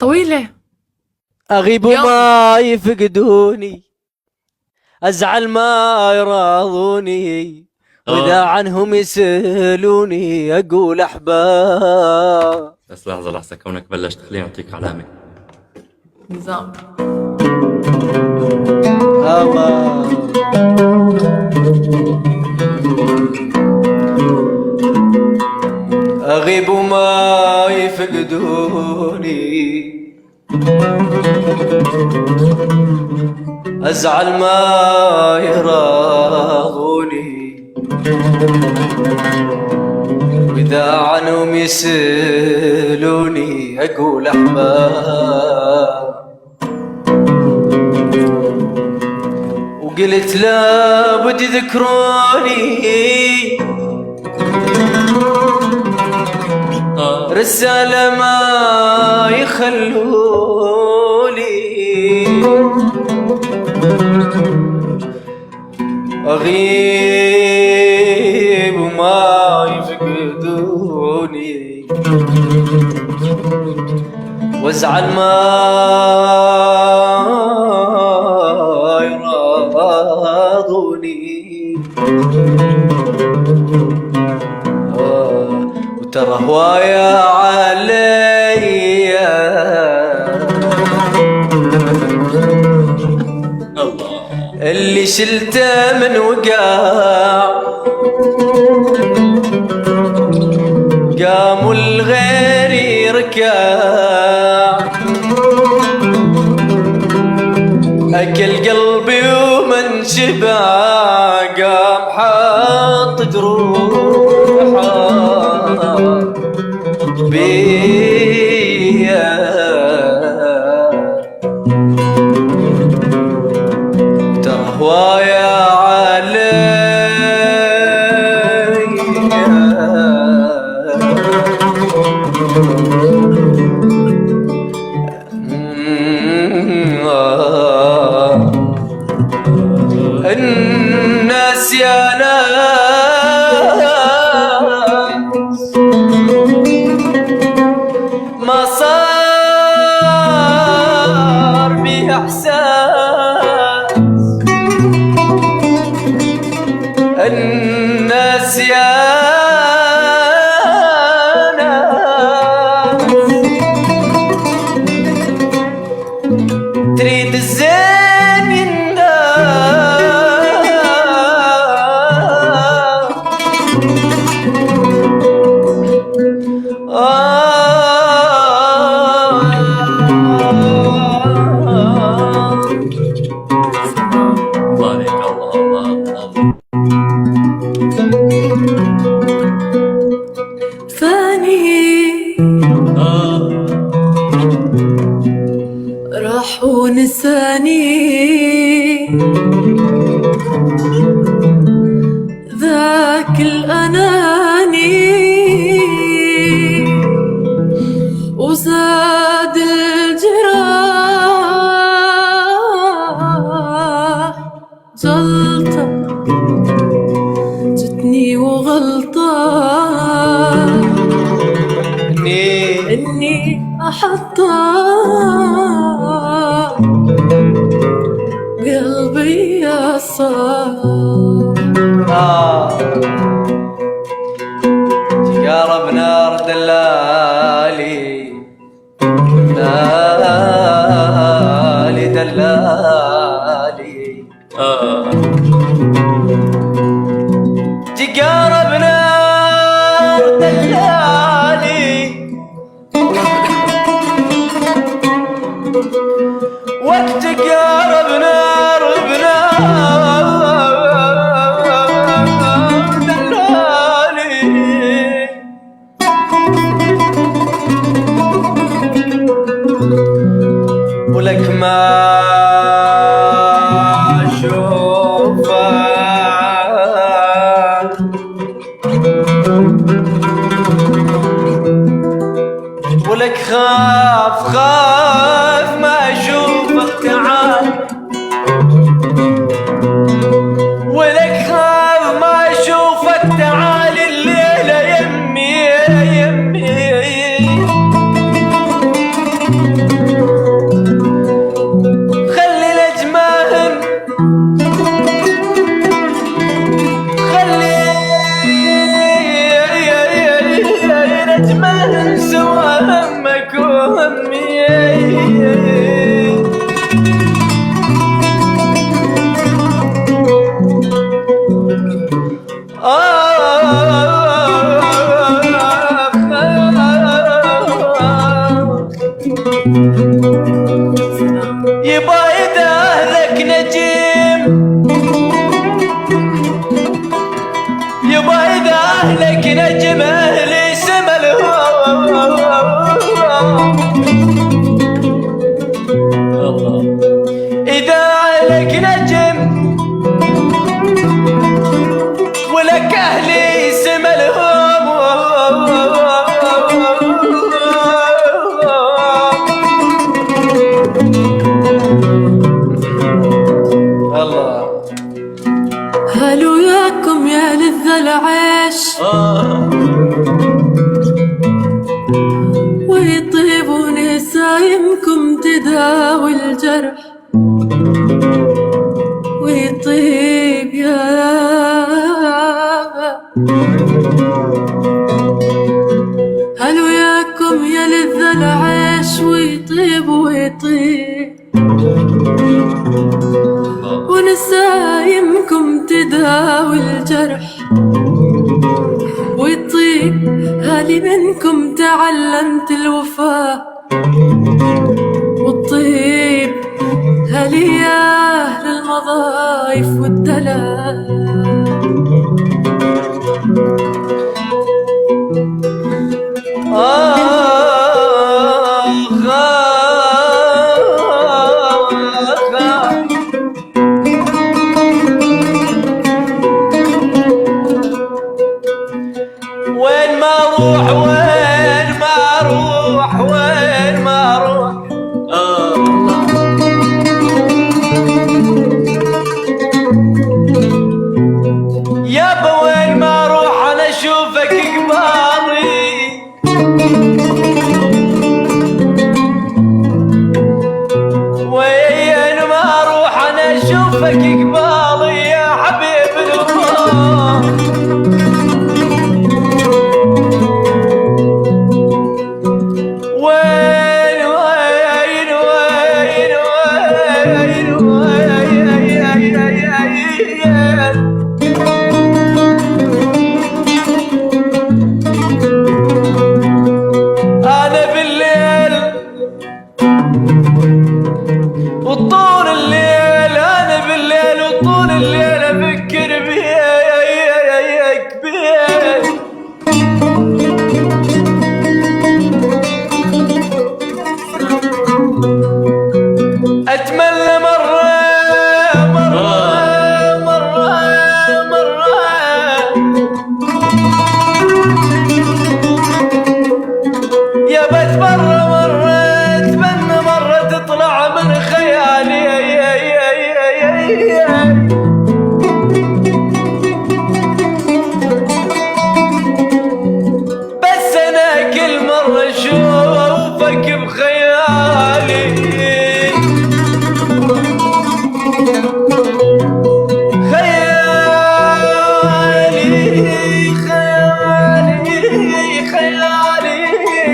طويلة. أغيب ما يفقدوني، أزعل ما يراضوني، وإذا عنهم يسألوني أقول أحباب. بس لحظة كونك بلشت خليني أعطيك علامة. نظام أغيب وما يفقدوني، أزعل ما يراضوني، وإذا عنهم يسألوني أقول أحباب. وقلت لابد يذكروني، رسالة ما يخلولي، أغيب وما يفقدوني، وازعل ما يراضوني، وترى هواية عليا اللي شلته من وقع، قام الغير يركع، أكل قلبي ومن شبع، قام حاط جروحه بيا. ترى هواية عليا الناس يا ناس ما صار بي احساس، الناس يا ناس تريد الزين ينداس، راح ونساني ذاك الأناني، وزاد الجراح جلطة جتني وغلطة إني أحطها قلبي يا صار. تقارب نار دلالي، دلالي دلالي، تقارب نار دلالي، وقت تقارب نار دلالي، ولك ما اشوفك، ولك خاف ما اشوفك تعال، ولك خاف ما اشوفك تعال الليلة يمي يمي. يبا إذا أهلك نجم، يبا إذا أهلك نجم أهلي سما الهوى. إذا أهلك نجم ولك أهلي سما الهوى. الله هلو ياكم يا لذ العيش ويطيب ونسايمكم تداوي الجرح ويطيب يا هلو ياكم يا لذ العيش ويطيب ويطيب ونسايمكم تداوي الجرح ويطيب. هالي منكم تعلمت الوفاء والطيب. هالي يا أهل المضايف والدلال وين ما اروح وين ما اروح وين ما اروح يابا وين ما اروح انا اشوفك قبالي. وين ما اروح انا اشوفك قبالي يا حبيب الوفا. أنا بالليل وطول الليل، أنا بالليل وطول الليل أفكر بيك بيك. أتمنى مرة يا بت مرة أتمنى مرة تطلع من خيالي. بس أنا كل مرة أشوفك بخيالي. خيالي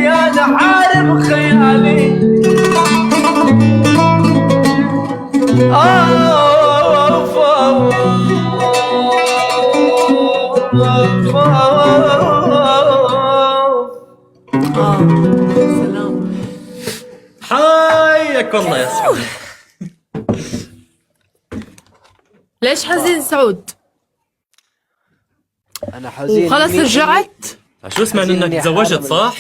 أنا عارف خيالي. سلام. حياك والله يا سعود. ليش حزين سعود؟ انا حزين وخلص رجعت؟ شو سمعنا انك حزيني تزوجت حالة صح؟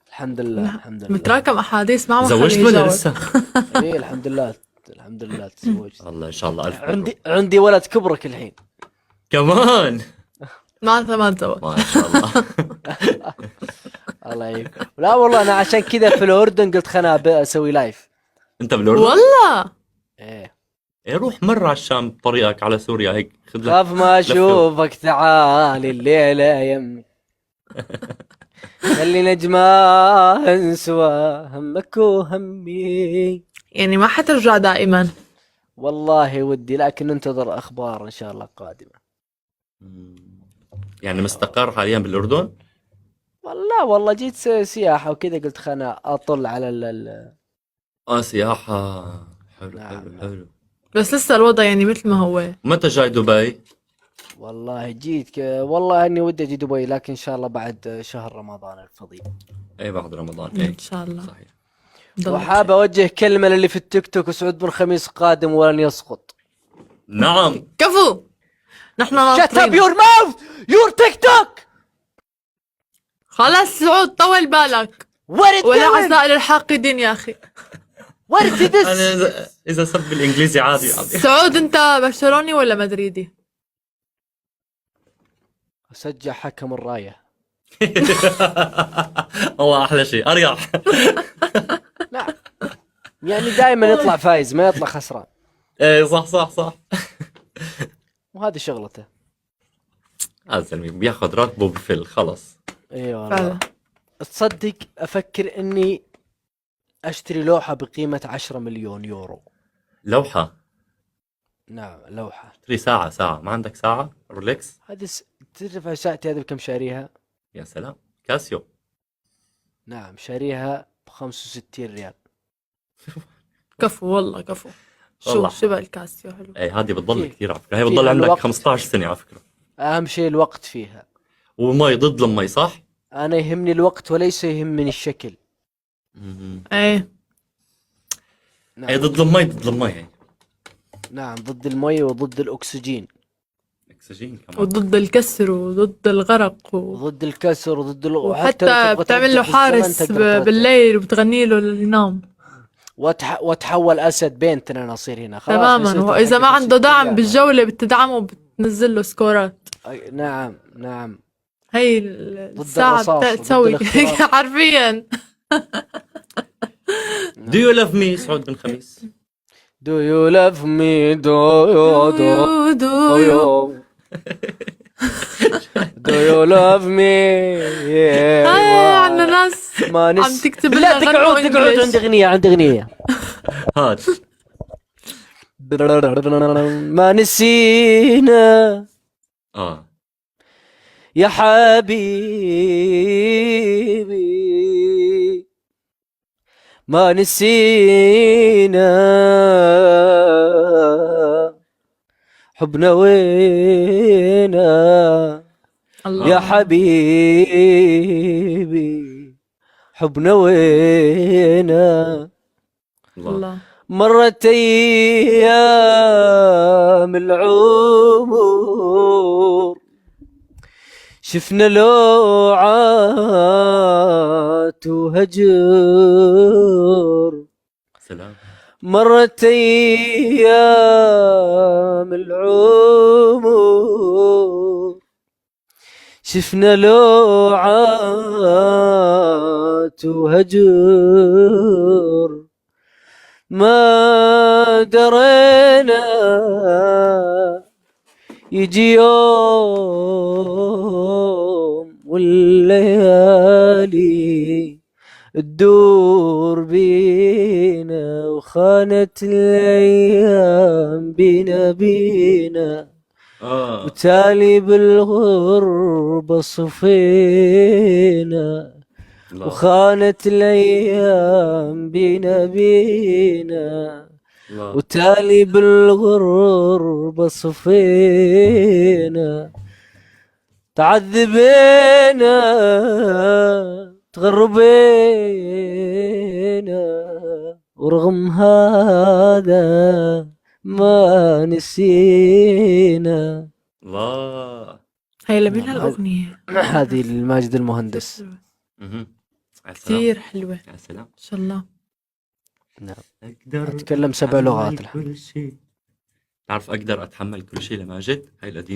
الحمد لله الحمد لله. متراكم احاديث ما تزوجت ولا لسه؟ ايه الحمد لله الحمد لله تزوجت. الله ان شاء الله الف مبروك. عندي ولد كبرك الحين. كمان ما تزوج. ما شاء الله. الله يعينك. لا والله انا عشان كذا في الاردن قلت خلنا اسوي لايف. انت بالاردن؟ والله ايه روح مرة على الشام بطريقك على سوريا هيك خذ لك خاف ما لفة. اشوفك تعالي الليله يمي خلي نجمة سوا همك وهمي. يعني ما حترجع دائما؟ والله ودي لكن ننتظر اخبار ان شاء الله قادمه. يعني مستقر حاليا بالاردن؟ والله جيت سياحه وكذا قلت خلنا اطل على سياحة. حلو نعم. حلو حلو. بس لسه الوضع يعني مثل ما هو. متى جاي دبي؟ والله جيت والله اني ودي اجي دبي لكن ان شاء الله بعد شهر رمضان الفضيل. اي بعد رمضان اي ان شاء الله. صحيح. ضلك وحاب اوجه كلمة للي في التيك توك: سعود بن خميس قادم ولن يسقط. نعم. كفو. نحن Shut up ناطرين. your mouth your TikTok. خلاص سعود طول بالك. What it ولا doing? عزاء للحاقدين يا اخي. What is انا this? اذا سب بالانجليزي عادي عادي. سعود انت برشلوني ولا مدريدي؟ سجع حكم الراية. والله احلى شيء اريح. نعم. يعني دائما يطلع فايز ما يطلع خسران، ايه صح صح صح. وهذه شغلته. هذا الزلمه بياخذ راتبه بفل خلص. اي والله. فعلا. تصدق افكر اني اشتري لوحة بقيمة 10 مليون يورو. لوحه. نعم لوحة. تري ساعه ما عندك ساعه رولكس؟ هذه تعرف ساعتي هذه بكم شاريها؟ يا سلام كاسيو. نعم شاريها ب 65 ريال. كفو والله كفو. والله. شو شبه الكاسيو حلو. ايه هذه بتضل فيه- كثير على فكره، هي فيها بتضل عندك الوقت. 15 سنه على فكره. اهم شيء الوقت فيها. ومي ضد المي صح؟ انا يهمني الوقت وليس يهمني الشكل. ايه نعم. ايه ضد المي هي. نعم ضد المي وضد الاكسجين اكسجين كمان. وضد الكسر وضد الغرق وضد الكسر وضد وحتى بتعمل له حارس بالليل وبتغني له لينام وتحول اسد بينتنا انا اصير هنا خلاص. تماما. نسيت واذا ما الحكي عنده في دعم اللعبة. بالجولة بتدعمه وبتنزل له سكورات. نعم نعم. هي الساعة الرصاص وضد تسوي الاختراق. حرفيا. Do you love me سعود بن خميس؟ Do you love me do you do you love me عندنا ناس ما عم نس تكتب لا لنا تقعد غنوا تقعد. English. عندي اغنية هات. ما نسينا يا حبيبي ما نسينا حبنا وينا الله. يا حبيبي حبنا وينا. الله. مرت أيام العمر شفنا لوعات وهجر. سلام. مرت أيام العمر شفنا لوعات وهجر ما درينا يجي يوم والليالي تدور بينا وخانت الأيام بينا وتالي بالغربة صفينا وخانت الأيام بينا وتالي بالغربة صفينا. تعذبينا تغربينا ورغم هذا ما نسينا. الله. هي لمين هالأغنية؟ هذه الماجد المهندس. كثير حلوة. يا سلام. ما شاء الله. نعم. اقدر أتكلم 7 لغات. كل شيء. تعرف اقدر اتحمل كل شيء لماجد؟ هاي القديمة.